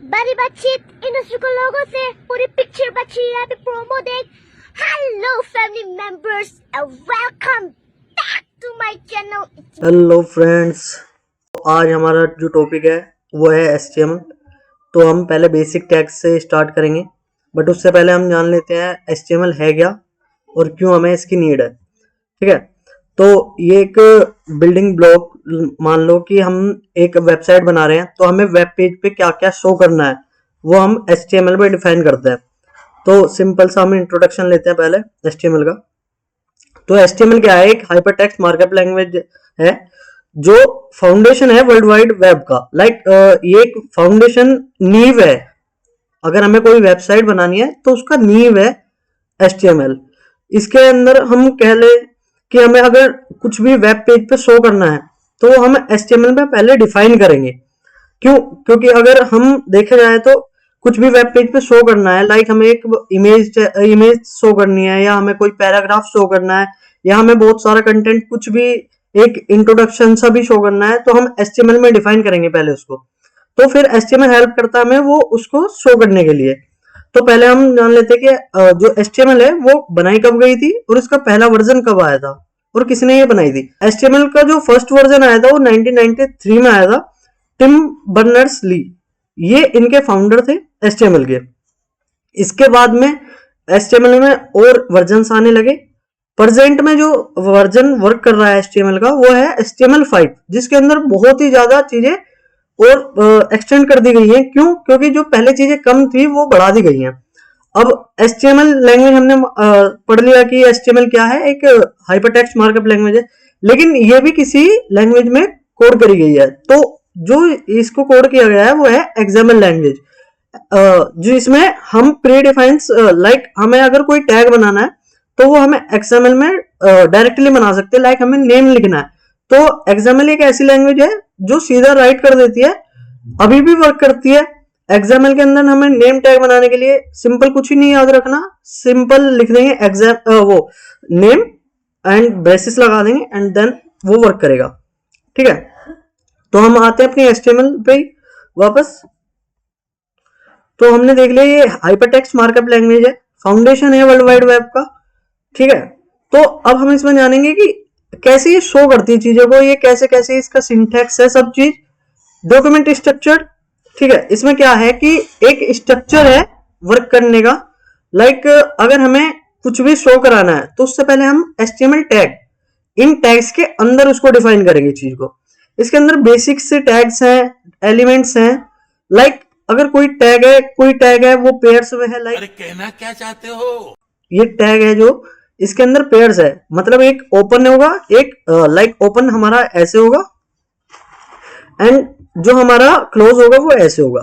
बड़ी बातचीत इंडस्ट्री को लोगों से पूरी पिक्चर बची है अभी प्रोमो देख। Hello family members and welcome back to my channel. Hello friends, आज हमारा जो टॉपिक है वो है HTML। तो हम पहले बेसिक टैग्स से स्टार्ट करेंगे, बट उससे पहले हम जान लेते हैं HTML है क्या और क्यों हमें इसकी नीड है। ठीक है, तो ये एक बिल्डिंग ब्लॉक, मान लो कि हम एक वेबसाइट बना रहे हैं तो हमें वेब पेज पे क्या क्या शो करना है वो हम HTML में डिफाइन करते हैं। तो सिंपल सा हम इंट्रोडक्शन लेते हैं पहले HTML का। तो HTML क्या है? एक हाइपर टेक्स्ट मार्कअप लैंग्वेज है जो फाउंडेशन है वर्ल्ड वाइड वेब का। ये एक फाउंडेशन नींव है। अगर हमें कोई वेबसाइट बनानी है तो उसका नींव है HTML। इसके अंदर हम कह ले कि हमें अगर कुछ भी वेब पेज पे शो करना है तो हम HTML में पहले डिफाइन करेंगे। क्यों? क्योंकि अगर हम देखे जाए तो कुछ भी वेब पेज पे शो करना है, हमें एक इमेज शो करनी है, या हमें कोई पैराग्राफ शो करना है, या हमें बहुत सारा कंटेंट, कुछ भी एक इंट्रोडक्शन सा भी शो करना है, तो हम HTML में डिफाइन करेंगे पहले उसको। तो फिर HTML हेल्प करता है हमें वो उसको शो करने के लिए। तो पहले हम जान लेते हैं कि जो HTML है वो बनाई कब गई थी और इसका पहला वर्जन कब आया था और किसने ये बनाई थी। HTML का जो फर्स्ट वर्जन आया था वो 1993 में आया था। टिम बर्नर्स ली, ये इनके फाउंडर थे HTML के। इसके बाद में HTML में और वर्जन आने लगे। प्रेजेंट में जो वर्जन वर्क कर रहा है HTML का वो है HTML5, जिसके अंदर बहुत ही ज्यादा चीजें और एक्सटेंड कर दी गई है। क्यों? क्योंकि जो पहले चीजें कम थी वो बढ़ा दी गई हैं। अब HTML लैंग्वेज हमने पढ़ लिया कि HTML क्या है, एक हाइपरटेक्स्ट मार्कअप लैंग्वेज है, लेकिन ये भी किसी लैंग्वेज में कोड करी गई है। तो जो इसको कोड किया गया है वो है XML लैंग्वेज, जो इसमें हम प्री डिफाइंस हमें अगर कोई टैग बनाना है तो वो हमें XML में डायरेक्टली बना सकते हैं। हमें नेम लिखना है तो XML एक ऐसी लैंग्वेज है जो सीधा राइट कर देती है, अभी भी वर्क करती है। XML के अंदर हमें नेम टैग बनाने के लिए सिंपल कुछ ही नहीं याद रखना, सिंपल लिख देंगे वो नेम एंड ब्रेसेस लगा देंगे एंड देन वो वर्क करेगा। ठीक है, तो हम आते हैं अपनी HTML पे वापस। तो हमने देख लिया ये हाइपरटेक्स्ट मार्कअप लैंग्वेज है, फाउंडेशन है वर्ल्ड वाइड वेब का। ठीक है, तो अब हम इसमें जानेंगे कि कैसे ये शो करती है चीजों को, ये कैसे कैसे इसका सिंटैक्स है, सब चीज। डॉक्यूमेंट स्ट्रक्चर, ठीक है, इसमें क्या है कि एक स्ट्रक्चर है वर्क करने का। अगर हमें कुछ भी शो कराना है तो उससे पहले हम HTML टैग, इन टैग्स के अंदर उसको डिफाइन करेंगे चीज को। इसके अंदर बेसिक से टैग्स हैं, एलिमेंट्स हैं। अगर कोई टैग है वो पेयर्स में है। अरे कहना क्या चाहते हो? ये टैग है जो इसके अंदर पेयर्स है, मतलब एक ओपन होगा, एक ओपन हमारा ऐसे होगा एंड जो हमारा क्लोज होगा वो ऐसे होगा।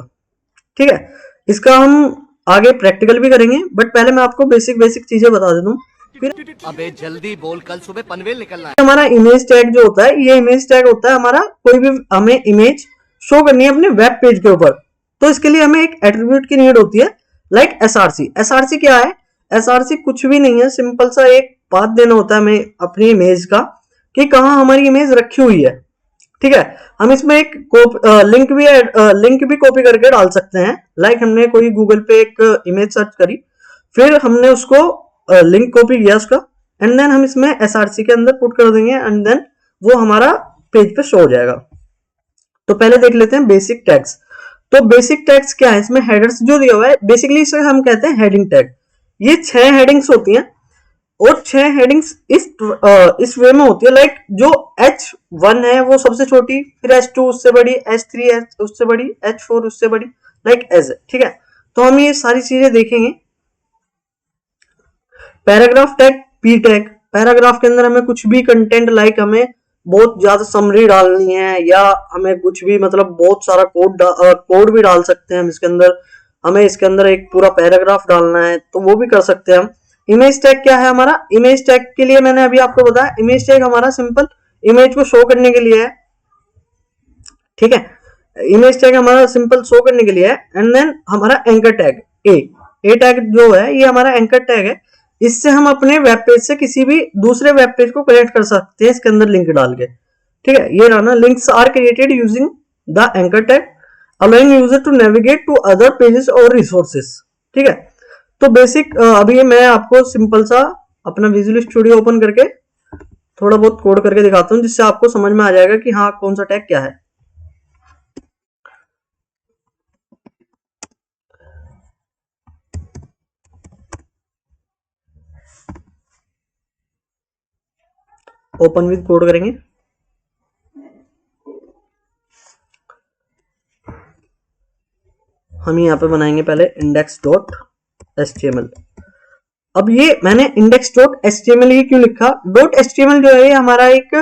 ठीक है, इसका हम आगे प्रैक्टिकल भी करेंगे, बट पहले मैं आपको बेसिक चीजें बता देता हूँ। फिर अबे जल्दी बोल, कल सुबह पनवेल निकलना है। हमारा इमेज टैग जो होता है, ये इमेज टैग होता है हमारा, कोई भी हमें इमेज शो करनी है अपने वेब पेज के ऊपर, तो इसके लिए हमें एक एट्रीब्यूट की नीड होती है, SRC। SRC क्या है? SRC कुछ भी नहीं है, सिंपल सा एक पाथ देना होता है हमें अपनी इमेज का कि कहाँ हमारी इमेज रखी हुई है। ठीक है, हम इसमें एक लिंक भी कॉपी करके डाल सकते हैं। हमने कोई गूगल पे एक इमेज सर्च करी, फिर हमने उसको लिंक कॉपी किया उसका, एंड देन हम इसमें SRC के अंदर पुट कर देंगे एंड देन वो हमारा पेज पे शो हो जाएगा। तो पहले देख लेते हैं बेसिक टैग्स। तो बेसिक टैग्स क्या है? इसमें हेडर्स जो दिया हुआ है, बेसिकली इसे हम कहते हैं हेडिंग टैग। ये 6 हेडिंग्स होती हैं और 6 हेडिंग्स इस वे में होती है। जो H1 है वो सबसे छोटी, फिर H2 उससे बड़ी, H3 उससे बड़ी, H4 उससे बड़ी, ऐसे। ठीक है, तो हम ये सारी चीजें देखेंगे। Paragraph tag, P tag, paragraph के अंदर हमें कुछ भी कंटेंट, हमें बहुत ज्यादा समरी डालनी है, या हमें कुछ भी बहुत सारा कोड भी डाल सकते हैं हम इसके अंदर। हमें इसके अंदर एक पूरा पैराग्राफ डालना है तो वो भी कर सकते हैं हम। इमेज टैग क्या है हमारा? इमेज टैग के लिए मैंने अभी आपको बताया, इमेज टैग हमारा सिंपल इमेज को शो करने के लिए है। ठीक है, इमेज टैग हमारा सिंपल शो करने के लिए है। एंड देन हमारा एंकर टैग, ए टैग जो है ये हमारा एंकर टैग है। इससे हम अपने वेब पेज से किसी भी दूसरे वेब पेज को कनेक्ट कर सकते हैं इसके अंदर लिंक डाल के। ठीक है, ये रहा ना, links are created using the anchor tag. Allowing user to navigate to other pages और रिसोर्सेस। ठीक है, तो बेसिक अभी मैं आपको सिंपल सा अपना विजुअल स्टूडियो ओपन करके थोड़ा बहुत कोड करके दिखाता हूँ, जिससे आपको समझ में आ जाएगा कि हाँ कौन सा टैग क्या है। ओपन विद कोड करेंगे। हम यहाँ पे बनाएंगे पहले index.html। अब ये मैंने index.html ही क्यों लिखा, .html जो है ये हमारा एक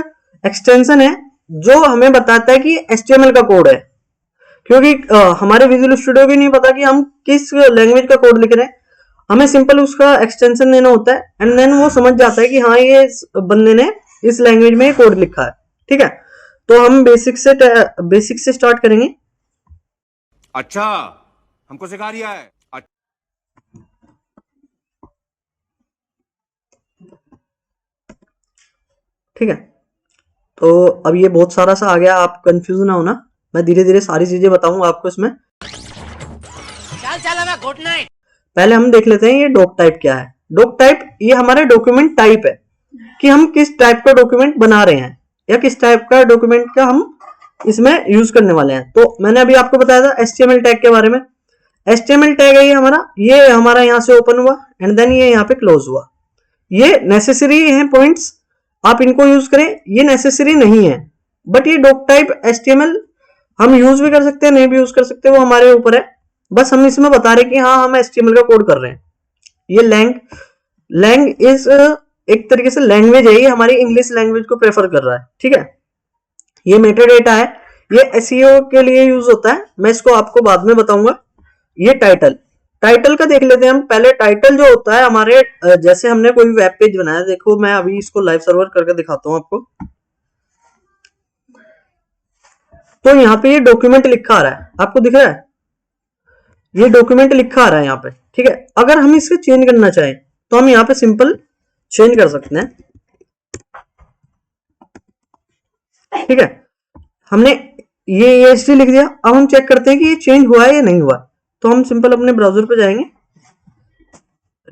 एक्सटेंशन है जो हमें बताता है कि HTML का कोड है, क्योंकि हमारे विजुअल स्टूडियो को नहीं पता कि हम किस लैंग्वेज का कोड लिख रहे हैं। हमें सिंपल उसका एक्सटेंशन देना होता है एंड देन वो समझ जाता है कि हाँ ये बंदे ने इस लैंग्वेज में कोड लिखा है। ठीक है, तो हम बेसिक से स्टार्ट करेंगे। अच्छा, हमको सिखा रिया है। ठीक है, तो अब ये बहुत सारा सा आ गया, आप कंफ्यूज ना होना, मैं धीरे धीरे सारी चीजें बताऊंगा आपको इसमें। Good night. पहले हम देख लेते हैं ये डॉक टाइप क्या है। डॉक टाइप ये हमारा डॉक्यूमेंट टाइप है कि हम किस टाइप का डॉक्यूमेंट बना रहे हैं या किस टाइप का डॉक्यूमेंट का हम इसमें यूज करने वाले हैं। तो मैंने अभी आपको बताया था HTML टैग के बारे में। HTML टैग है ये हमारा यहाँ से ओपन हुआ एंड देन ये यहाँ पे क्लोज हुआ। ये नेसेसरी हैं पॉइंट्स, आप इनको यूज करें, ये नेसेसरी नहीं है। बट ये डॉक टाइप HTML हम यूज भी कर सकते हैं, नहीं भी यूज कर सकते, वो हमारे ऊपर है। बस हम इसमें बता रहे कि हाँ हम HTML का कोड कर रहे हैं। ये लैंग इज एक तरीके से लैंग्वेज है, ये हमारी इंग्लिश लैंग्वेज को प्रेफर कर रहा है। ठीक है, ये मेटा डेटा है, ये SEO के लिए यूज होता है, मैं इसको आपको बाद में बताऊंगा। ये टाइटल का देख लेते हैं हम पहले। टाइटल जो होता है हमारे जैसे हमने कोई वेब पेज बनाया, देखो मैं अभी इसको लाइव सर्वर करके दिखाता हूं आपको। तो यहाँ पे ये डॉक्यूमेंट लिखा आ रहा है, आपको दिख रहा है, ये डॉक्यूमेंट लिखा आ रहा है यहाँ पे। ठीक है, अगर हम इसे चेंज करना चाहें तो हम यहाँ पे सिंपल चेंज कर सकते हैं। ठीक है, हमने ये ESD लिख दिया। अब हम चेक करते हैं कि ये चेंज हुआ है या नहीं हुआ। तो हम सिंपल अपने ब्राउजर पे जाएंगे,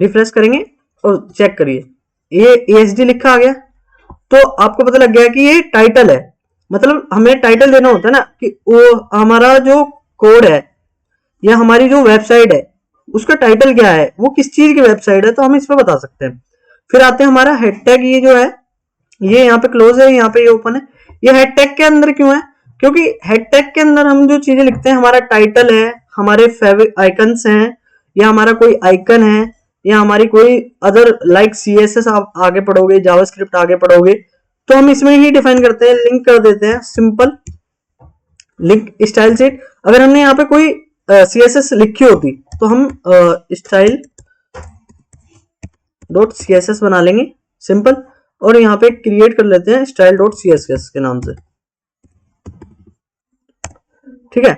रिफ्रेश करेंगे और चेक करिए, ये ESD लिखा आ गया। तो आपको पता लग गया कि ये टाइटल है, मतलब हमें टाइटल देना होता है ना कि वो हमारा जो कोड है या हमारी जो वेबसाइट है उसका टाइटल क्या है, वो किस चीज की वेबसाइट है, तो हम इस पर बता सकते हैं। फिर आते हैं हमारा हेड टैग, ये जो है ये यहाँ पे क्लोज है, यहाँ पे ये ओपन है। ये हेड टैग के अंदर क्यों है, क्योंकि हेड टैग के अंदर हम जो चीजें लिखते हैं, हमारा टाइटल है, हमारे फेवरेट आइकन्स हैं, या हमारा कोई आइकन है, या हमारी कोई अदर लाइक CSS आप आगे पढ़ोगे, जावास्क्रिप्ट आगे पढ़ोगे, तो हम इसमें ही डिफाइन करते हैं, लिंक कर देते हैं सिंपल लिंक स्टाइल सेट। अगर हमने यहाँ पे कोई CSS लिखी होती तो हम स्टाइल डॉट CSS बना लेंगे सिंपल, और यहाँ पे क्रिएट कर लेते हैं स्टाइल डॉट CSS के नाम से। ठीक है,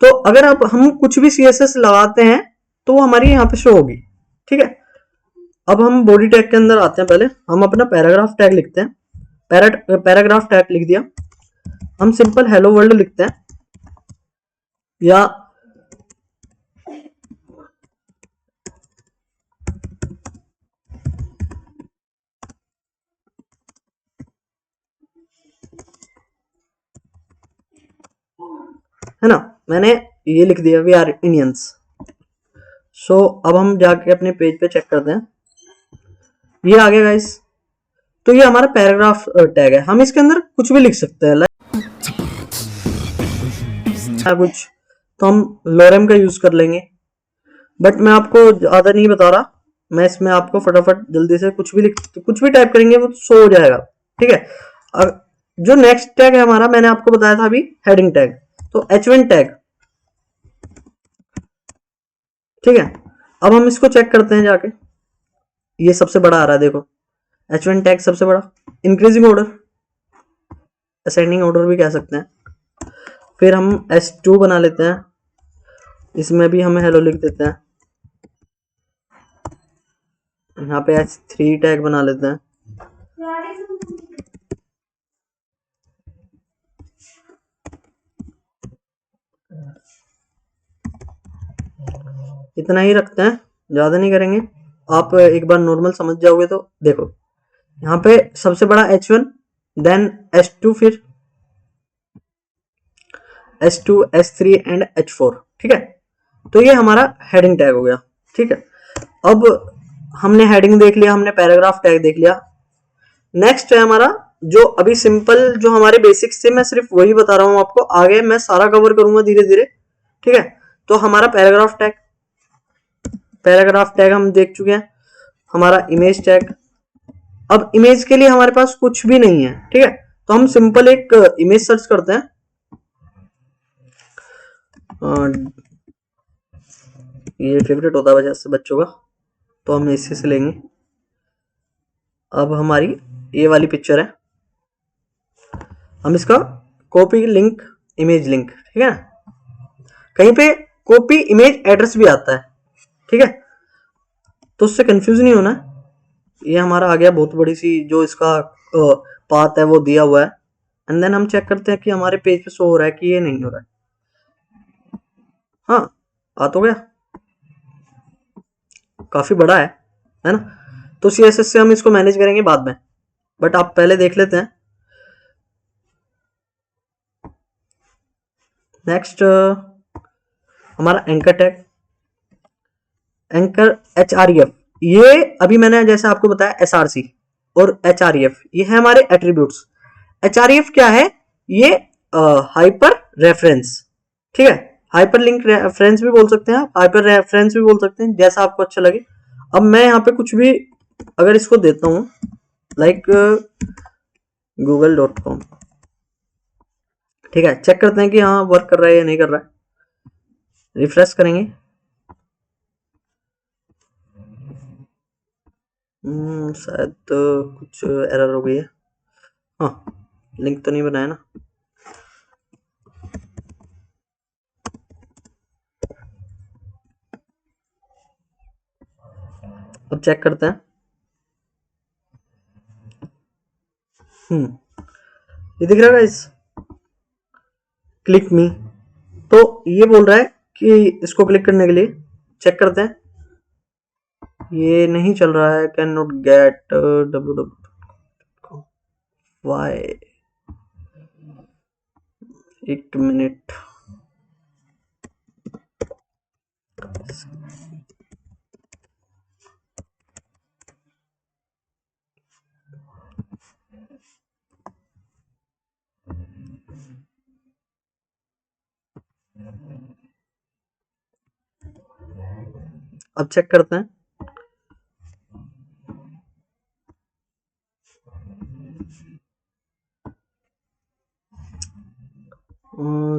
तो अगर अब हम कुछ भी CSS लगाते हैं तो वो हमारी यहाँ पे शो होगी। ठीक है, अब हम बॉडी टैग के अंदर आते हैं। पहले हम अपना पैराग्राफ टैग लिखते हैं, पैराग्राफ टैग लिख दिया। हम सिंपल हेलो वर्ल्ड लिखते हैं, या है ना, मैंने ये लिख दिया वी आर इंडियंस। सो अब हम जाके अपने पेज पे चेक करते हैं, ये आ गया गाइस। तो ये हमारा पैराग्राफ टैग है, हम इसके अंदर कुछ भी लिख सकते हैं, कुछ तो हम लोरेम का यूज कर लेंगे। बट मैं आपको ज्यादा नहीं बता रहा, मैं इसमें आपको फटाफट जल्दी से कुछ भी टाइप करेंगे वो शो हो जाएगा। ठीक है, अब जो नेक्स्ट टैग है हमारा, मैंने आपको बताया था अभी हेडिंग टैग, तो H1 टैग। ठीक है, अब हम इसको चेक करते हैं जाके, ये सबसे बड़ा आ रहा है देखो, H1 टैग सबसे बड़ा। इंक्रीजिंग ऑर्डर, असेंडिंग ऑर्डर भी कह सकते हैं। फिर हम S2 बना लेते हैं, इसमें भी हम हेलो लिख देते हैं। यहाँ पे H3 टैग बना लेते हैं। इतना ही रखते हैं, ज़्यादा नहीं करेंगे। आप एक बार नॉर्मल समझ जाओगे। तो देखो यहाँ पे सबसे बड़ा H1, देन H2, फिर H2, H3 एंड H4। ठीक है, तो ये हमारा हेडिंग टैग हो गया। ठीक है, अब हमने हेडिंग देख लिया, हमने पैराग्राफ टैग देख लिया। नेक्स्ट है हमारा जो अभी सिंपल जो हमारे बेसिक्स थे, मैं सिर्फ वही बता रहा हूँ आपको, आगे मैं सारा कवर करूंगा धीरे धीरे। ठीक है, तो हमारा पैराग्राफ टैग हम देख चुके हैं। हमारा इमेज टैग, अब इमेज के लिए हमारे पास कुछ भी नहीं है। ठीक है, तो हम सिंपल एक इमेज सर्च करते हैं। ये फेवरेट होता है वजह से बच्चों का, तो हम इसी से लेंगे। अब हमारी ये वाली पिक्चर है, हम इसका कॉपी लिंक, इमेज लिंक, ठीक है ना, कहीं पे कॉपी इमेज एड्रेस भी आता है। ठीक है, तो उससे कंफ्यूज नहीं होना। ये हमारा आ गया बहुत बड़ी सी जो इसका पाथ है वो दिया हुआ है। एंड देन हम चेक करते हैं कि हमारे पेज पे शो हो रहा है कि ये नहीं हो रहा है। हाँ, आ तो गया, काफी बड़ा है ना। तो CSS से हम इसको मैनेज करेंगे बाद में, बट आप पहले देख लेते हैं। नेक्स्ट हमारा एंकर टैग, एंकर HREF। ये अभी मैंने जैसे आपको बताया SRC और HREF, ये है हमारे एट्रीब्यूट्स। HREF क्या है? ये हाइपर रेफरेंस। ठीक है, हाइपर लिंक रेफरेंस भी बोल सकते हैं आप, हाइपर रेफरेंस भी बोल सकते हैं, जैसा आपको अच्छा लगे। अब मैं यहाँ पे कुछ भी अगर इसको देता हूँ, लाइक google.com। ठीक है, चेक करते हैं कि हाँ वर्क कर रहा है या नहीं कर रहा है। रिफ्रेश करेंगे। शायद कुछ एरर हो गई है। हाँ, लिंक तो नहीं बनाया ना। अब चेक करते हैं। ये दिख रहा है गाइस, क्लिक मी। तो ये बोल रहा है कि इसको क्लिक करने के लिए चेक करते हैं। ये नहीं चल रहा है, कैन नॉट गेट वाई। एक मिनट, अब चेक करते हैं।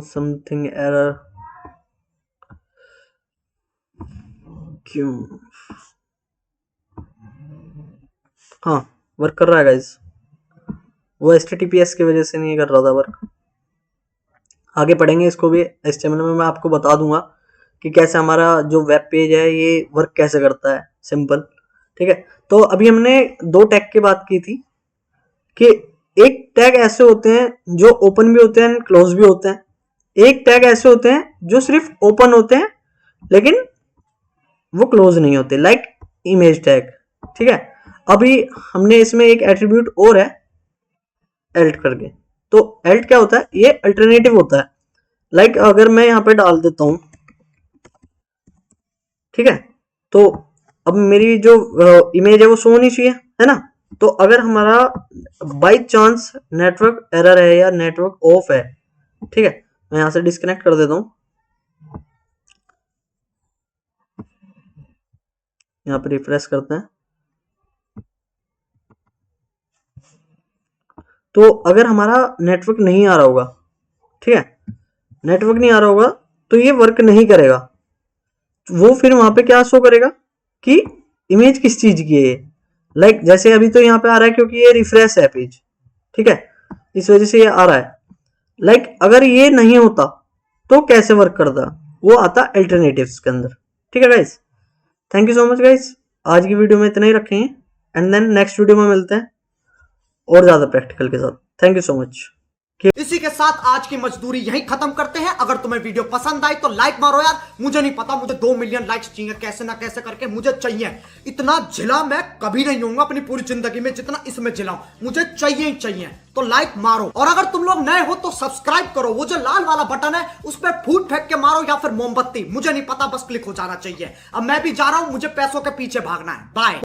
समथिंग एरर क्यों? हाँ, वर्क कर रहा है गाइस, वो HTTPS की वजह से नहीं कर रहा था वर्क। आगे पढ़ेंगे इसको भी, HTML में मैं आपको बता दूंगा कि कैसे हमारा जो वेब पेज है ये वर्क कैसे करता है, सिंपल। ठीक है, तो अभी हमने दो टैग की बात की थी कि एक टैग ऐसे होते हैं जो ओपन भी होते हैं, क्लोज भी होते हैं। एक टैग ऐसे होते हैं जो सिर्फ ओपन होते हैं लेकिन वो क्लोज नहीं होते, लाइक इमेज टैग। ठीक है, अभी हमने इसमें एक एट्रीब्यूट और है एल्ट करके। तो एल्ट क्या होता है? ये अल्टरनेटिव होता है। लाइक अगर मैं यहाँ पे डाल देता हूं, ठीक है, तो अब मेरी जो इमेज है वो शो होनी चाहिए, है ना। तो अगर हमारा बाई चांस नेटवर्क एरर है या नेटवर्क ऑफ है, ठीक है, मैं यहां से डिस्कनेक्ट कर देता हूं। यहाँ पे रिफ्रेश करते हैं। तो अगर हमारा नेटवर्क नहीं आ रहा होगा, ठीक है, नेटवर्क नहीं आ रहा होगा तो ये वर्क नहीं करेगा। वो फिर वहां पे क्या शो करेगा कि इमेज किस चीज की है ये। लाइक जैसे अभी तो यहाँ पे आ रहा है क्योंकि ये रिफ्रेश है पेज, ठीक है, इस वजह से ये आ रहा है। लाइक अगर ये नहीं होता तो कैसे वर्क करता? वो आता अल्टरनेटिव्स के अंदर। ठीक है guys, thank you so much guys, आज की वीडियो में इतना ही रखेंगे एंड देन नेक्स्ट वीडियो में मिलते हैं और ज्यादा प्रैक्टिकल के साथ। Thank you so much. इसी के साथ आज की मजदूरी यहीं खत्म करते हैं। अगर तुम्हें वीडियो पसंद आई तो लाइक मारो यार। मुझे नहीं पता, मुझे 2 मिलियन लाइक्स चाहिए, कैसे ना कैसे करके मुझे चाहिए। इतना झिला मैं कभी नहीं होऊंगा अपनी पूरी जिंदगी में जितना इसमें झिलाऊं, मुझे चाहिए ही चाहिए। तो लाइक मारो, और अगर तुम लोग नए हो तो सब्सक्राइब करो। वो जो लाल वाला बटन है उस पर फूट फेंक के मारो या फिर मोमबत्ती, मुझे नहीं पता, बस क्लिक हो जाना चाहिए। अब मैं भी जा रहा हूं, मुझे पैसों के पीछे भागना है। बाय।